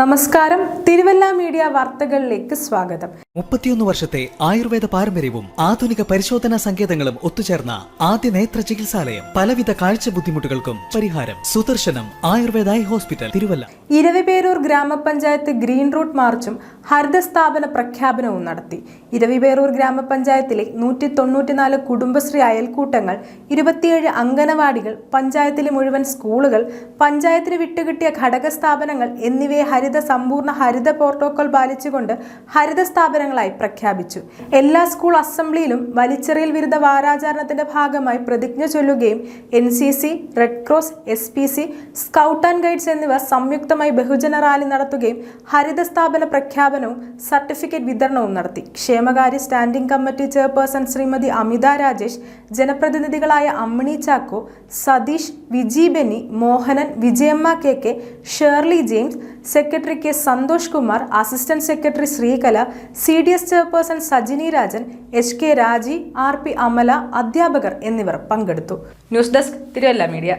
നമസ്കാരം, തിരുവല്ല മീഡിയ വാർത്തകളിലേക്ക് സ്വാഗതം. 31 വർഷത്തെ ആയുർവേദ പാരമ്പര്യവും ആധുനിക പരിശോധനാ സങ്കേതങ്ങളും ഒത്തുചേർന്ന ആദ്യ നേത്ര ചികിത്സാലയം. പലവിധ കാഴ്ച ബുദ്ധിമുട്ടുകൾക്കും പരിഹാരം. സുദർശനം ആയുർവേദ ഹോസ്പിറ്റൽ, തിരുവല്ല. ഇരവിപേരൂർ ഗ്രാമപഞ്ചായത്ത് ഗ്രീൻ റൂട്ട് മാർച്ചും ഹരിത സ്ഥാപന പ്രഖ്യാപനവും നടത്തി. ഇരവിപേരൂർ ഗ്രാമപഞ്ചായത്തിലെ 194 കുടുംബശ്രീ അയൽക്കൂട്ടങ്ങൾ, 27 അംഗനവാടികൾ, പഞ്ചായത്തിലെ മുഴുവൻ സ്കൂളുകൾ, പഞ്ചായത്തിന് വിട്ടുകിട്ടിയ ഘടക സ്ഥാപനങ്ങൾ എന്നിവയെ സമ്പൂർണ്ണ ഹരിത പ്രോട്ടോകോൾ പാലിച്ചുകൊണ്ട് ഹരിത സ്ഥാപനങ്ങളായി പ്രഖ്യാപിച്ചു. എല്ലാ സ്കൂൾ അസംബ്ലിയിലും വലിച്ചെറിയൽ വിരുദ്ധ വാരാചരണത്തിന്റെ ഭാഗമായി പ്രതിജ്ഞ ചൊല്ലുകയും NCC, red cross, SPC, scout and guides എന്നിവ സംയുക്തമായി ബഹുജന റാലി നടത്തുകയും ഹരിത സ്ഥാപന പ്രഖ്യാപനവും സർട്ടിഫിക്കറ്റ് വിതരണവും നടത്തി. ക്ഷേമകാര്യ standing committee chairperson Shrimati Amitha Rajesh, ജനപ്രതിനിധികളായ Ammini Chacko, Satheesh, Viji Benny, Mohanan, Vijayamma KK, Shirley James, secretary K Santhosh Kumar, assistant secretary Sreekala, CDS chairperson Sajini Rajan, HK Raji, RP Amala, അധ്യാപകർ എന്നിവർ പങ്കെടുത്തു. News desk, Thiruvalla media.